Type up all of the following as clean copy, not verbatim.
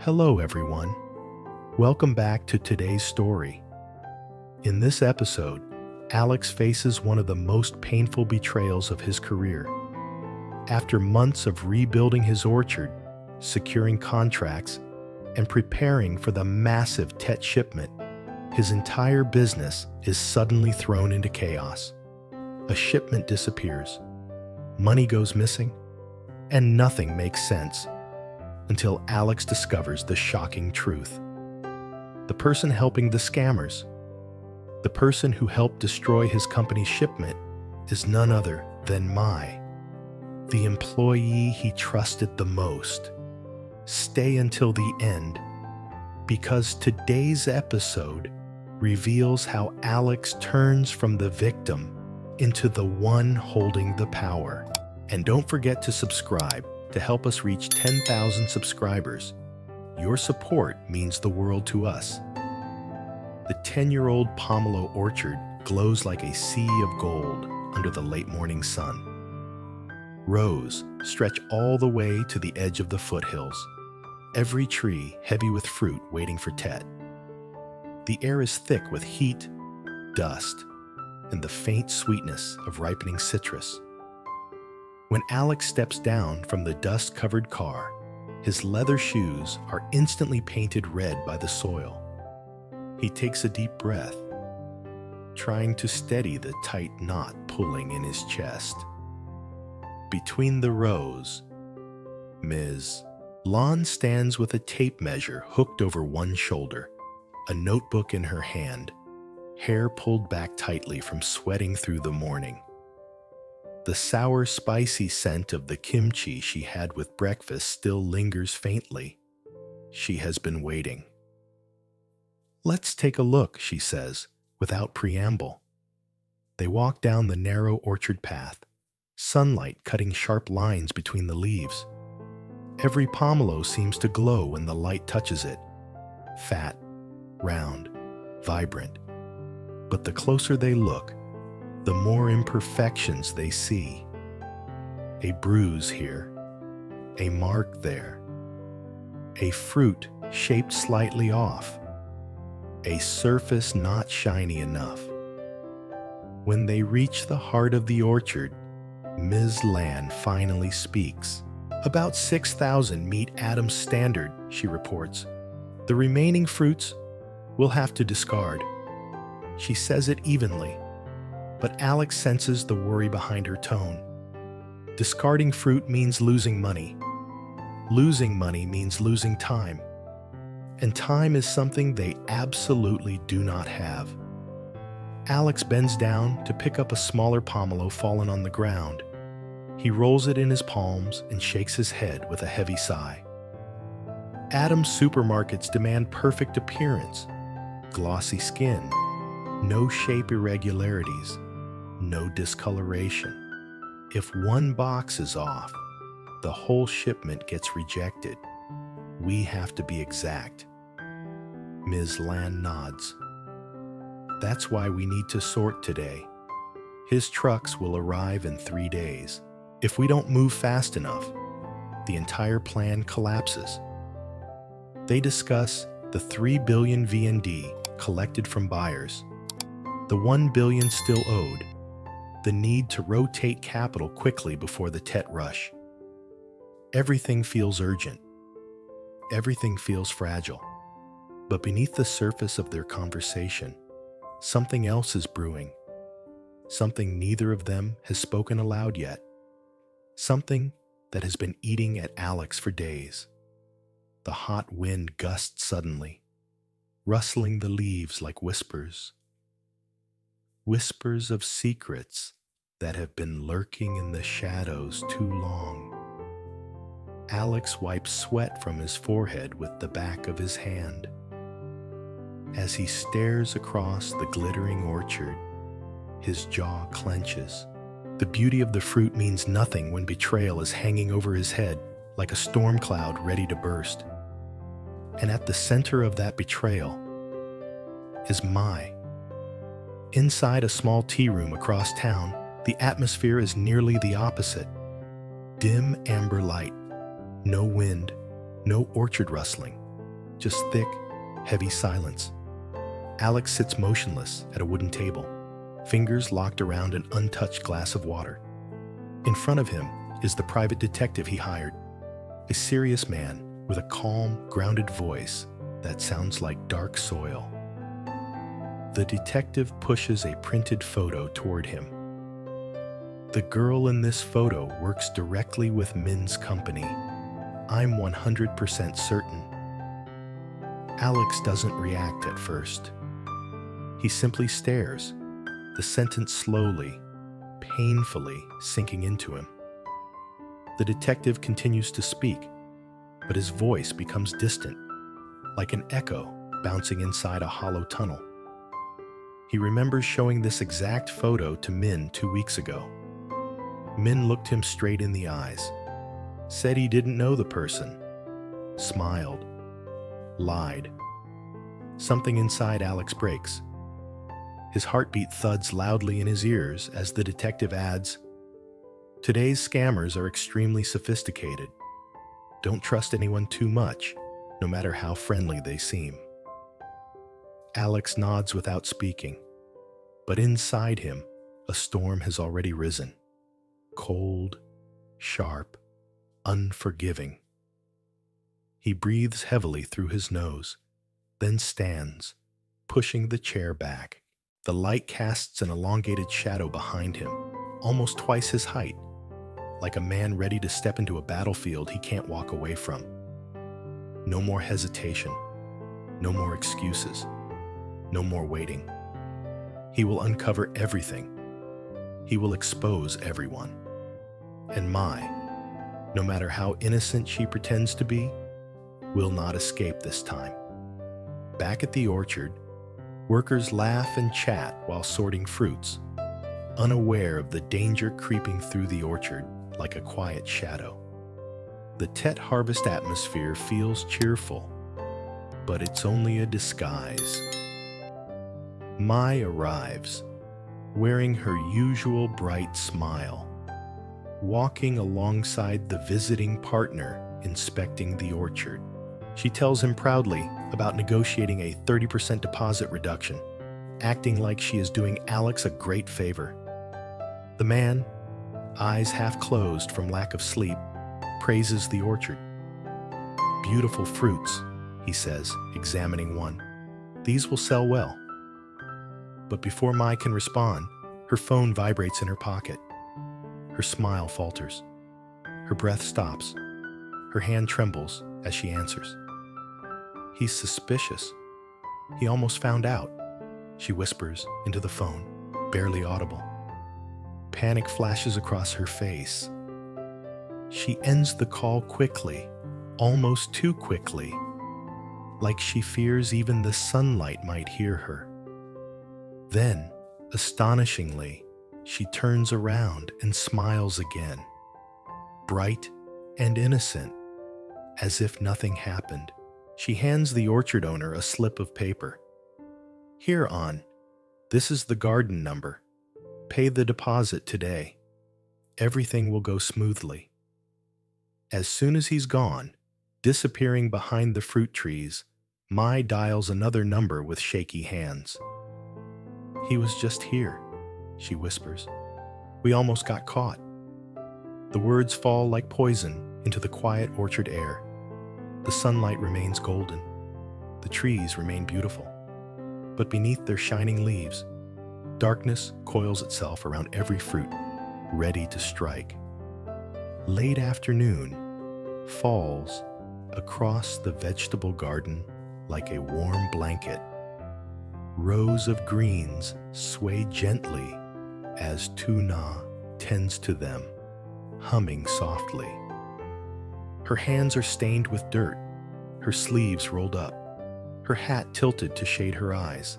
Hello, everyone. Welcome back to today's story. In this episode, Alex faces one of the most painful betrayals of his career. After months of rebuilding his orchard, securing contracts, and preparing for the massive Tet shipment, his entire business is suddenly thrown into chaos. A shipment disappears, money goes missing, and nothing makes sense until Alex discovers the shocking truth. The person helping the scammers, the person who helped destroy his company's shipment, is none other than Mai, the employee he trusted the most. Stay until the end, because today's episode reveals how Alex turns from the victim into the one holding the power. And don't forget to subscribe to help us reach 10,000 subscribers. Your support means the world to us. The 10-year-old pomelo orchard glows like a sea of gold under the late morning sun. Rows stretch all the way to the edge of the foothills, every tree heavy with fruit waiting for Tet. The air is thick with heat, dust, and the faint sweetness of ripening citrus. When Alex steps down from the dust-covered car, his leather shoes are instantly painted red by the soil. He takes a deep breath, trying to steady the tight knot pulling in his chest. Between the rows, Ms. Lon stands with a tape measure hooked over one shoulder, a notebook in her hand, hair pulled back tightly from sweating through the morning. The sour, spicy scent of the kimchi she had with breakfast still lingers faintly. She has been waiting. "Let's take a look," she says, without preamble. They walk down the narrow orchard path, sunlight cutting sharp lines between the leaves. Every pomelo seems to glow when the light touches it. Fat, round, vibrant. But the closer they look, the more imperfections they see. A bruise here, a mark there, a fruit shaped slightly off, a surface not shiny enough. When they reach the heart of the orchard, Ms. Lan finally speaks. "About 6,000 meet Adam's standard," she reports. "The remaining fruits we'll have to discard." She says it evenly, but Alex senses the worry behind her tone. Discarding fruit means losing money. Losing money means losing time. And time is something they absolutely do not have. Alex bends down to pick up a smaller pomelo fallen on the ground. He rolls it in his palms and shakes his head with a heavy sigh. Adam's supermarkets demand perfect appearance, glossy skin, no shape irregularities, no discoloration. If one box is off, the whole shipment gets rejected. We have to be exact. Ms. Lan nods. "That's why we need to sort today. His trucks will arrive in 3 days. If we don't move fast enough, the entire plan collapses." They discuss the 3 billion VND collected from buyers, the 1 billion still owed, the need to rotate capital quickly before the Tet rush. Everything feels urgent. Everything feels fragile. But beneath the surface of their conversation, something else is brewing. Something neither of them has spoken aloud yet. Something that has been eating at Alex for days. The hot wind gusts suddenly, rustling the leaves like whispers. Whispers of secrets that have been lurking in the shadows too long. Alex wipes sweat from his forehead with the back of his hand. As he stares across the glittering orchard, his jaw clenches. The beauty of the fruit means nothing when betrayal is hanging over his head like a storm cloud ready to burst. And at the center of that betrayal is Mai. Inside a small tea room across town, the atmosphere is nearly the opposite. Dim amber light, no wind, no orchard rustling, just thick, heavy silence. Alex sits motionless at a wooden table, fingers locked around an untouched glass of water. In front of him is the private detective he hired, a serious man with a calm, grounded voice that sounds like dark soil. The detective pushes a printed photo toward him. The girl in this photo works directly with Min's company. I'm 100% certain. Alex doesn't react at first. He simply stares, the sentence slowly, painfully sinking into him. The detective continues to speak, but his voice becomes distant, like an echo bouncing inside a hollow tunnel. He remembers showing this exact photo to Min 2 weeks ago. Min looked him straight in the eyes, said he didn't know the person, smiled, lied. Something inside Alex breaks. His heartbeat thuds loudly in his ears as the detective adds, "Today's scammers are extremely sophisticated. Don't trust anyone too much, no matter how friendly they seem." Alex nods without speaking, but inside him, a storm has already risen. Cold, sharp, unforgiving. He breathes heavily through his nose, then stands, pushing the chair back. The light casts an elongated shadow behind him, almost twice his height, like a man ready to step into a battlefield he can't walk away from. No more hesitation, no more excuses, no more waiting. He will uncover everything. He will expose everyone. And Mai, no matter how innocent she pretends to be, will not escape this time. Back at the orchard, workers laugh and chat while sorting fruits, unaware of the danger creeping through the orchard like a quiet shadow. The Tet harvest atmosphere feels cheerful, but it's only a disguise. Mai arrives, wearing her usual bright smile, walking alongside the visiting partner inspecting the orchard. She tells him proudly about negotiating a 30% deposit reduction, acting like she is doing Alex a great favor. The man, eyes half closed from lack of sleep, praises the orchard. "Beautiful fruits," he says, examining one. "These will sell well." But before Mai can respond, her phone vibrates in her pocket. Her smile falters. Her breath stops. Her hand trembles as she answers. "He's suspicious. He almost found out," she whispers into the phone, barely audible. Panic flashes across her face. She ends the call quickly, almost too quickly, like she fears even the sunlight might hear her. Then, astonishingly, she turns around and smiles again, bright and innocent, as if nothing happened. She hands the orchard owner a slip of paper. "Here, On, this is the garden number. Pay the deposit today. Everything will go smoothly." As soon as he's gone, disappearing behind the fruit trees, Mai dials another number with shaky hands. "He was just here," she whispers. "We almost got caught." The words fall like poison into the quiet orchard air. The sunlight remains golden. The trees remain beautiful. But beneath their shining leaves, darkness coils itself around every fruit, ready to strike. Late afternoon falls across the vegetable garden like a warm blanket. Rows of greens sway gently as Tuna tends to them, humming softly. Her hands are stained with dirt, her sleeves rolled up, her hat tilted to shade her eyes.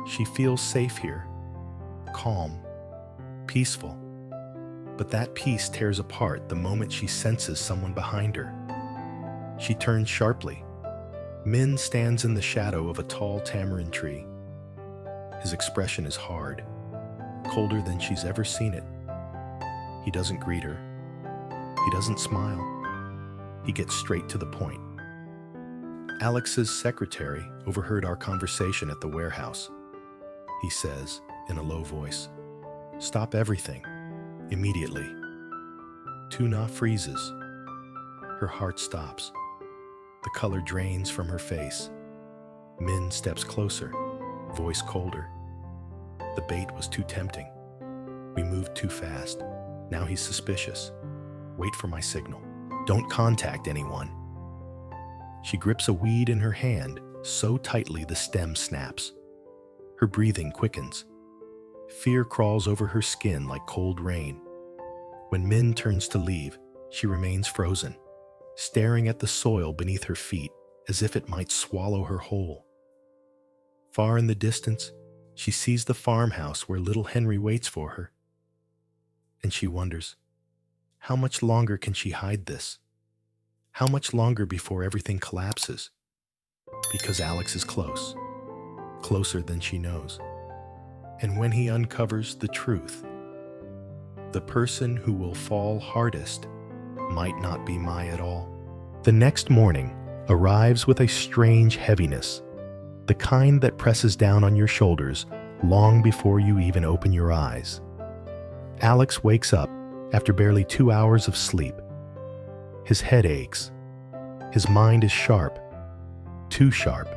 She feels safe here, calm, peaceful. But that peace tears apart the moment she senses someone behind her. She turns sharply. Min stands in the shadow of a tall tamarind tree. His expression is hard, colder than she's ever seen it. He doesn't greet her. He doesn't smile. He gets straight to the point. Alex's secretary overheard our conversation at the warehouse. He says in a low voice, "Stop everything, immediately." Tuna freezes. Her heart stops. The color drains from her face. Min steps closer, voice colder. The bait was too tempting. We moved too fast. Now he's suspicious. Wait for my signal. Don't contact anyone. She grips a weed in her hand so tightly the stem snaps. Her breathing quickens. Fear crawls over her skin like cold rain. When Min turns to leave, she remains frozen, staring at the soil beneath her feet as if it might swallow her whole. Far in the distance, she sees the farmhouse where little Henry waits for her. And she wonders, how much longer can she hide this? How much longer before everything collapses? Because Alex is close, closer than she knows. And when he uncovers the truth, the person who will fall hardest might not be Mai at all. The next morning arrives with a strange heaviness, the kind that presses down on your shoulders long before you even open your eyes. Alex wakes up after barely 2 hours of sleep. His head aches. His mind is sharp, too sharp.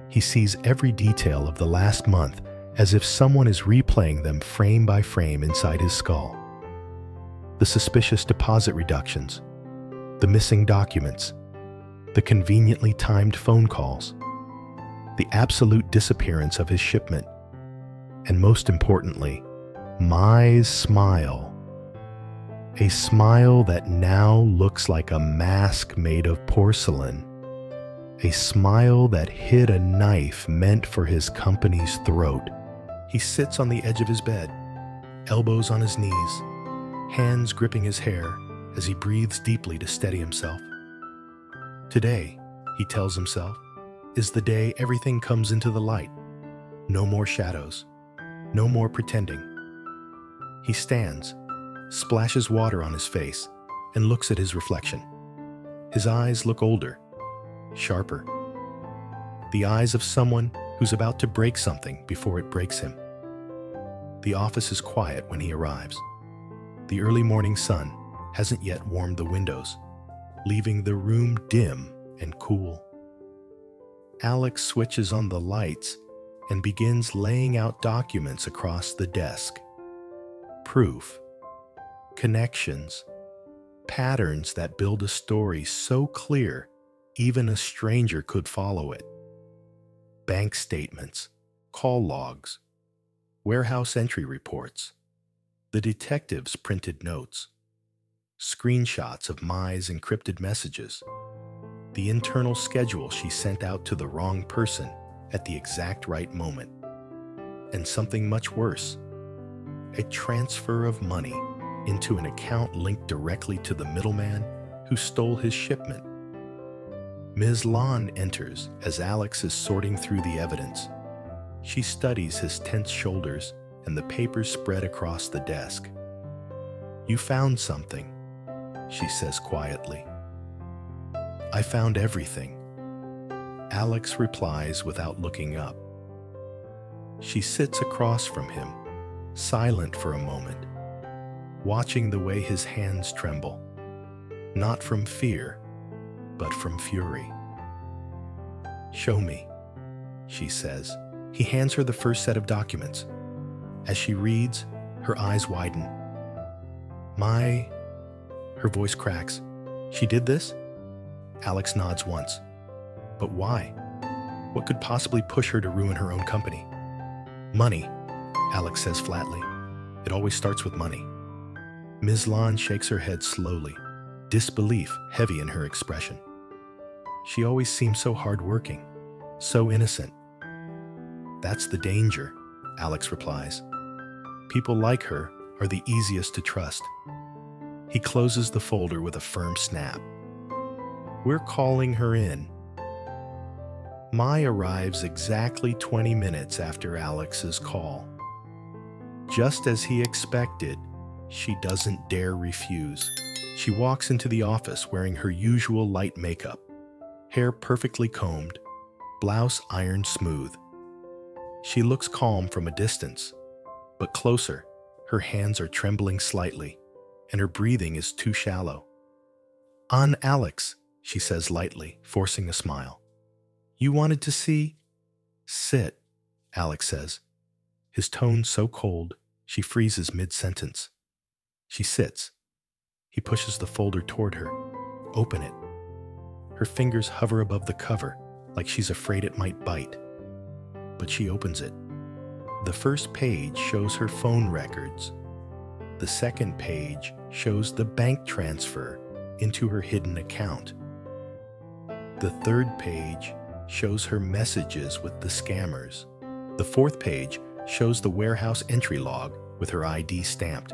He sees every detail of the last month as if someone is replaying them frame by frame inside his skull. The suspicious deposit reductions, the missing documents, the conveniently timed phone calls, the absolute disappearance of his shipment, and most importantly, Mai's smile. A smile that now looks like a mask made of porcelain. A smile that hid a knife meant for his company's throat. He sits on the edge of his bed, elbows on his knees, hands gripping his hair as he breathes deeply to steady himself. Today, he tells himself, is the day everything comes into the light. No more shadows. No more pretending. He stands, splashes water on his face, and looks at his reflection. His eyes look older, sharper. The eyes of someone who's about to break something before it breaks him. The office is quiet when he arrives. The early morning sun hasn't yet warmed the windows, leaving the room dim and cool. Alex switches on the lights and begins laying out documents across the desk. Proof, connections, patterns that build a story so clear even a stranger could follow it. Bank statements, call logs, warehouse entry reports, the detective's printed notes, screenshots of Mai's encrypted messages, the internal schedule she sent out to the wrong person at the exact right moment, and something much worse, a transfer of money into an account linked directly to the middleman who stole his shipment. Ms. Lon enters as Alex is sorting through the evidence. She studies his tense shoulders and the papers spread across the desk. "You found something," she says quietly. "I found everything," Alex replies without looking up. She sits across from him, silent for a moment, watching the way his hands tremble, not from fear, but from fury. "Show me," she says. He hands her the first set of documents. As she reads, her eyes widen. "Mai," her voice cracks. "She did this?" Alex nods once. "But why? What could possibly push her to ruin her own company?" "Money," Alex says flatly. "It always starts with money." Ms. Lon shakes her head slowly, disbelief heavy in her expression. "She always seems so hardworking, so innocent." "That's the danger," Alex replies. "People like her are the easiest to trust." He closes the folder with a firm snap. "We're calling her in." Mai arrives exactly 20 minutes after Alex's call. Just as he expected, she doesn't dare refuse. She walks into the office wearing her usual light makeup, hair perfectly combed, blouse ironed smooth. She looks calm from a distance, but closer, her hands are trembling slightly, and her breathing is too shallow. "On Alex," she says lightly, forcing a smile. "You wanted to see?" "Sit," Alex says, his tone so cold she freezes mid-sentence. She sits. He pushes the folder toward her. "Open it." Her fingers hover above the cover, like she's afraid it might bite. But she opens it. The first page shows her phone records. The second page shows the bank transfer into her hidden account. The third page shows her messages with the scammers. The fourth page shows the warehouse entry log with her ID stamped.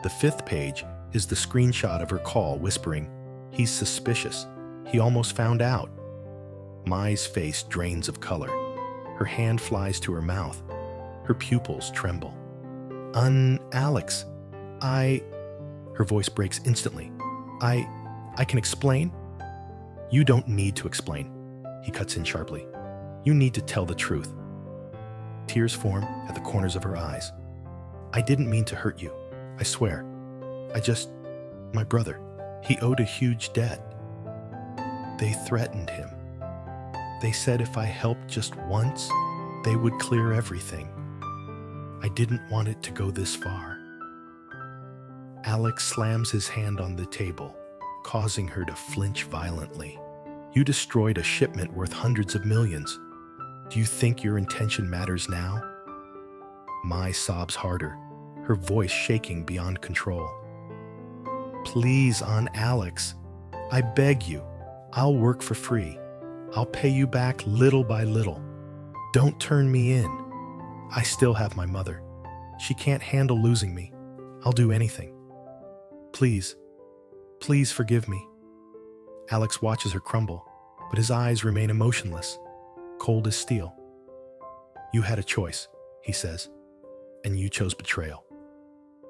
The fifth page is the screenshot of her call whispering, "He's suspicious. He almost found out." Mai's face drains of color. Her hand flies to her mouth. Her pupils tremble. Alex, Her voice breaks instantly. I can explain?" "You don't need to explain," he cuts in sharply. "You need to tell the truth." Tears form at the corners of her eyes. "I didn't mean to hurt you, I swear. My brother, he owed a huge debt. They threatened him. They said if I helped just once, they would clear everything. I didn't want it to go this far." Alex slams his hand on the table, causing her to flinch violently. "You destroyed a shipment worth hundreds of millions. Do you think your intention matters now?" Mai sobs harder, her voice shaking beyond control. "Please, on Alex. I beg you. I'll work for free. I'll pay you back little by little. Don't turn me in. I still have my mother. She can't handle losing me. I'll do anything. Please, please forgive me." Alex watches her crumble, but his eyes remain emotionless, cold as steel. "You had a choice," he says, "and you chose betrayal."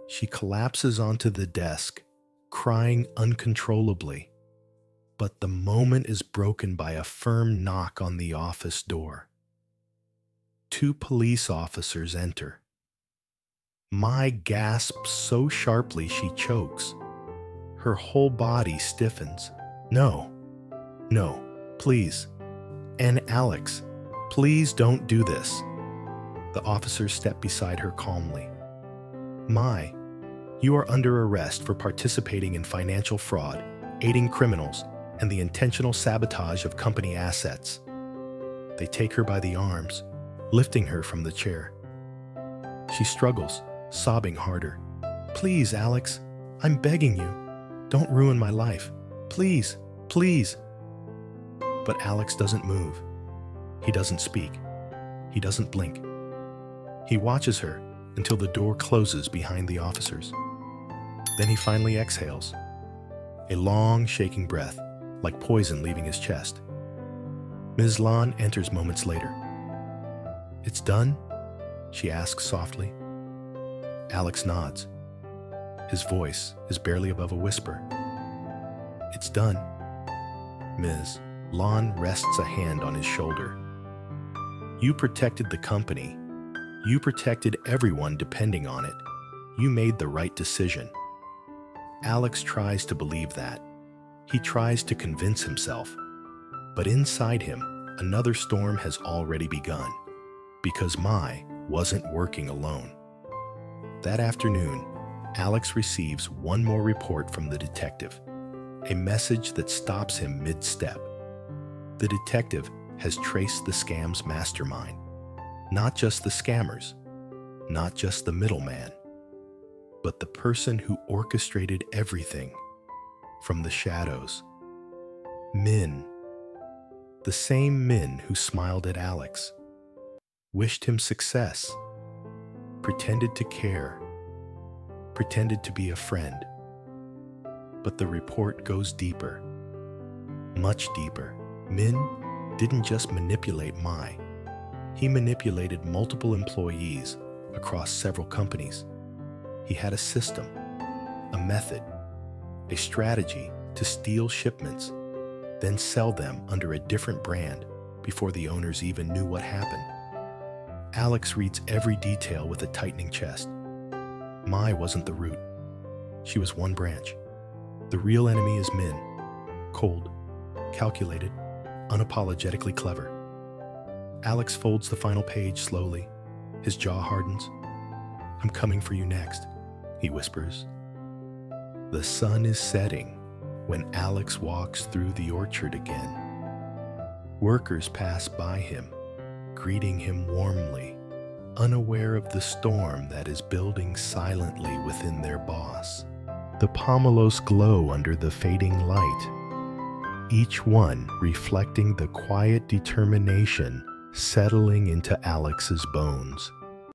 She collapses onto the desk, crying uncontrollably. But the moment is broken by a firm knock on the office door. 2 police officers enter. Mai gasps so sharply she chokes. Her whole body stiffens. No, please. "And Alex, please don't do this." The officers step beside her calmly. "Mai, you are under arrest for participating in financial fraud, aiding criminals, and the intentional sabotage of company assets." They take her by the arms, lifting her from the chair. She struggles, sobbing harder. "Please, Alex, I'm begging you. Don't ruin my life. Please, please." But Alex doesn't move. He doesn't speak. He doesn't blink. He watches her until the door closes behind the officers. Then he finally exhales, a long, shaking breath, like poison leaving his chest. Ms. Lon enters moments later. "It's done?" she asks softly. Alex nods. His voice is barely above a whisper. "It's done." Ms. Lon rests a hand on his shoulder. "You protected the company. You protected everyone depending on it. You made the right decision." Alex tries to believe that. He tries to convince himself. But inside him, another storm has already begun, because Mai wasn't working alone. That afternoon, Alex receives one more report from the detective, a message that stops him mid-step. The detective has traced the scam's mastermind, not just the scammers, not just the middleman, but the person who orchestrated everything from the shadows. Min, the same Min who smiled at Alex, wished him success, pretended to care, pretended to be a friend. But the report goes deeper, much deeper. Min didn't just manipulate Mai. He manipulated multiple employees across several companies. He had a system, a method, a strategy to steal shipments, then sell them under a different brand before the owners even knew what happened. Alex reads every detail with a tightening chest. Mai wasn't the root. She was one branch. The real enemy is Min. Cold, calculated, unapologetically clever. Alex folds the final page slowly. His jaw hardens. "I'm coming for you next," he whispers. The sun is setting when Alex walks through the orchard again. Workers pass by him, greeting him warmly, unaware of the storm that is building silently within their boss. The pomelos glow under the fading light, each one reflecting the quiet determination settling into Alex's bones.